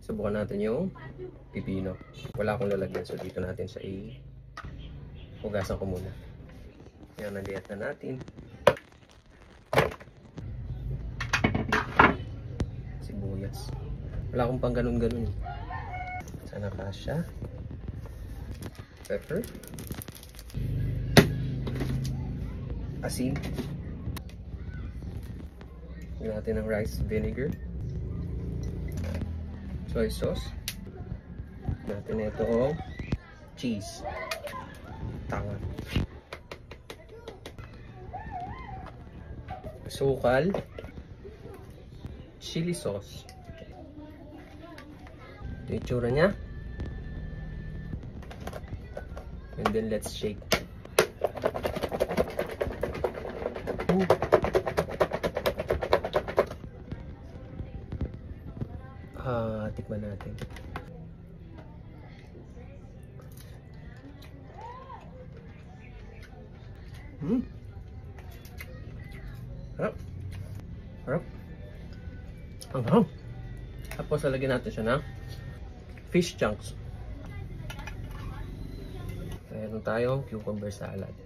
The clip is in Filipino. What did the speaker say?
Subukan natin yung pipino. Wala akong lalagyan, so dito natin siya hugasan ko muna. Yan, nalihat na natin. Sibuyas. Wala akong pang ganun-ganun. Sana kasya. Pepper. Asin. Lagyan natin ng rice vinegar. Soy sauce. Natin itong cheese. Tanga. Sukal. Chili sauce. Ito yung itsura niya. And then let's shake. Tikman natin. Harap. Harap. Ang harap. Tapos lalagyan natin siya ng fish chunks. Meron tayong cucumber salad.